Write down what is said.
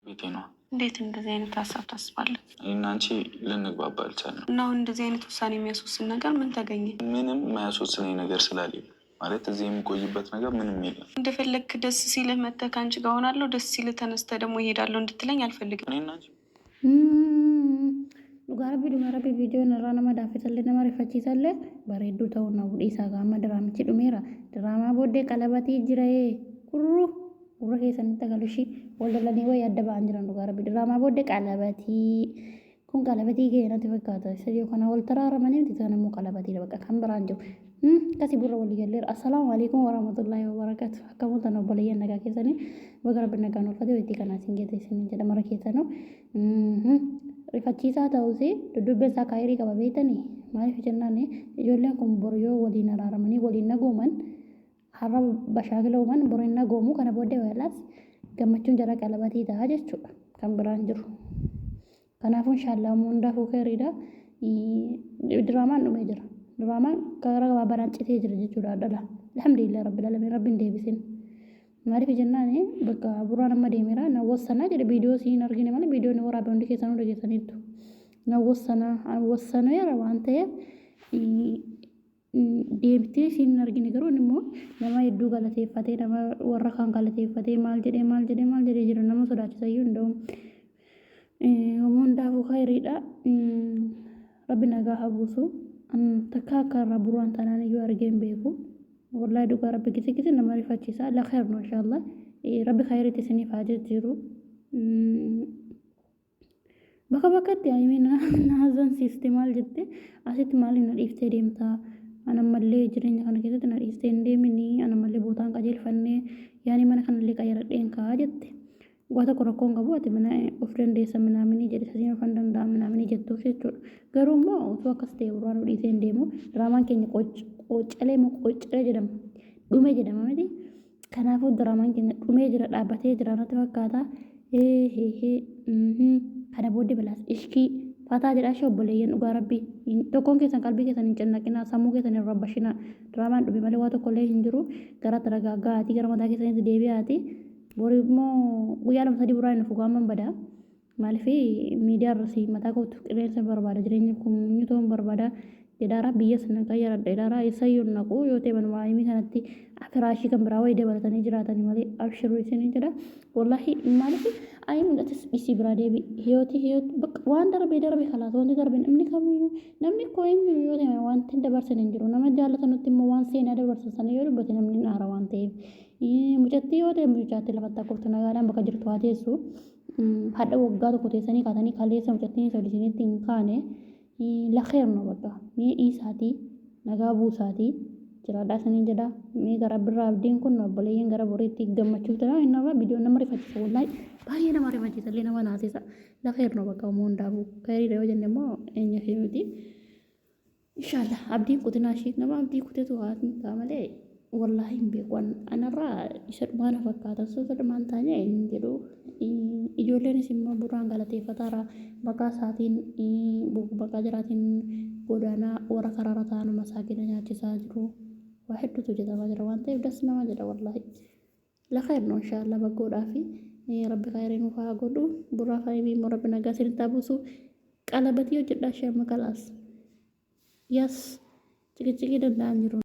ቤቴ ነው። እንዴት እንደዚህ አይነት ሀሳብ ታስባለህ? እና አንቺ ልንግባባ አልቻልንም። እና እንደዚህ አይነት ውሳኔ የሚያስወስን ነገር ምን ተገኘ? ምንም የማያስወስነኝ ነገር ስላለ ማለት እዚህ የምቆይበት ነገር ምንም የለም። እንደፈለግክ ደስ ሲልህ መተህ ከአንቺ ጋር ሆናለሁ፣ ደስ ሲልህ ተነስተህ ደግሞ ይሄዳለሁ እንድትለኝ አልፈልግም። እኔና አንቺ Dhugaarbii viidiyoon irraa nama daaffisallee nama rifachiisallee bareedduu ta'uu na dhiisaa gaama diraamichi dhumeera. Diraamaa booddee qalabatii jira gurra keessanitti agalushi waldalanii wayii adda ba'an jiran dhugaarbii. Diraamaa booddee qalabatii kun qalabatii ga'ee natti fakkaata. Sadii kana wal taraaramanii miti sana immoo qalabatii bakka kan biraan jiru. Kasi burra walii galleera. Assalaamu alaikum warahmatullahi wabarakatuh. Akka mul'atan obboleeyyan nagaa keessanii baga rabbi nagaan ulfate weetii kanaa siin geete isin jedha mara keessanuu. Rifachiisaa ta'uusi duddubbeen isaa kaayirii qaba beektanii maaliif jennaan ijoolleen kun boryoo waliin araaramanii waliin nagooman har'a bashaakila uuman boriin nagoomu kana booddee weelaas gammachuun jara qalabatii ta'a jechuudha kan biraan jiru. Kanaafuu inshaallahu hundaafuu keeriidha. Diraamaan dhumee jira. Diraamaan gara gabaabaan citee jira jechuudha dhala. Alhamdulillah rabbil alamin rabbiin deebisin. Maaliif jennaan bakka buraan amma deemeera na wassanaa jedhe viidiyoo siin argine malee viidiyoo ni waraabee hundi keessanuu dhageessaniittu. Na wassaneera waan ta'eef deebitee siin argine garuu immoo nama hedduu galateeffatee nama warra kaan galateeffatee maal jedhee jira nama sodaachisayyuu hunda'u. Hundaafuu khayriidha. Rabbi nagaa haa buusu. Takka akka irraa buraan tanaan iyyuu argee hin beeku. والله دوغا ربي كيسي نما ريفاتشيسا لا خير ان شاء الله. ربي خيري تسني فاجت جيرو بكت يعني من نازن سيستمال جدي اسيت مالي نريفت ديمتا انا ملي جرين كان كده نريفت ديمني انا ملي بوتان قجيل فني يعني من كان لي كاير دين كاجت وقت كركون غبوت من اوفرين دي سمنا مني جدي سين فندن دا منا مني جتو سيتو غرومو تو كاستي ورانو ديتين ديمو درامان كيني qooccalee moo qooccalee jedhama dhumee jedhama miti kanaafuu diraamaan keenya dhumee jira dhaabbatee jira natti fakkaata kana booddee bilaas ishkii fataa jedhaa ishee obboleeyyan dhugaa rabbii tokkoon keessan qalbii keessan hin cannaqinaa sammuu keessan hin rabbashinaa diraamaan dhume malee waa tokkollee hin jiru gara taragaaggaati gara mataa keessanitti deebi'aati borii immoo guyyaa lama sadii buraan hin fugaaman badaa maaliif miidiyaa irratti mataa kootu qilleensa barbaada jireenya kun ta'uun barbaada. Jedara biyya sana kaya jedara isayyuun naqu yoo ta'e manuma himi kanatti firaashii kan biraa wayii dabalatanii jiraatanii malee abshiruu isiniin jedha wallahi maaliif ayi mul'atis isii biraa deebi hiyooti waan darbee kalaas wanti darbee namni kamiyyuu namni koo eenyu yoo ta'e wanti dabarsan hin jiru nama jaallatanutti immoo waan seenaa dabarsan sana yoo dubbate namni naara waan ta'eef mucattii yoo ta'e mucaatti lafatti akkoftu nagaadhaan bakka jirtu haa teessu hadha waggaa tokko teessanii kaatanii kaleessa mucattiin isa disinitti hin kaane. La khair no bakka mee isaati nagaa buusaati jiraadhaa sanii jedha mee gara birraa abdiin kun obboleeyyan gara boriitti gammachuu ta'a innarraa viidiyoo nama rifachiisa wallahi baay'ee nama rifachiisa illee nama naasisa la khair no bakka umoo hundaafuu khayriidha yoo jenne immoo eenyu ishee miti inshaallah abdiin kutinaa ishee nama abdii kuteetu haa ta'a malee wallahi hin beeku anarraa isa dhumaa na fakkaata sosa dhumaan taane hin jedhu ijoolleen immoo buraan galateeffataara maqaa isaatiin bakka jiraatiin godaanaa warra karaarra ta'an masaakina nyaachisaa jiru waa hedduutu jedhamaa jira waan ta'eef das nama jedha wallahi la khayr no inshaallah baggoodhaafi rabbi khayriin ufaa godhu buraa faayimii immoo rabbi nagaa isinitti buusu qalabatii hojjedhaa ishee amma kalaas yes cikicikii danda'an jiru.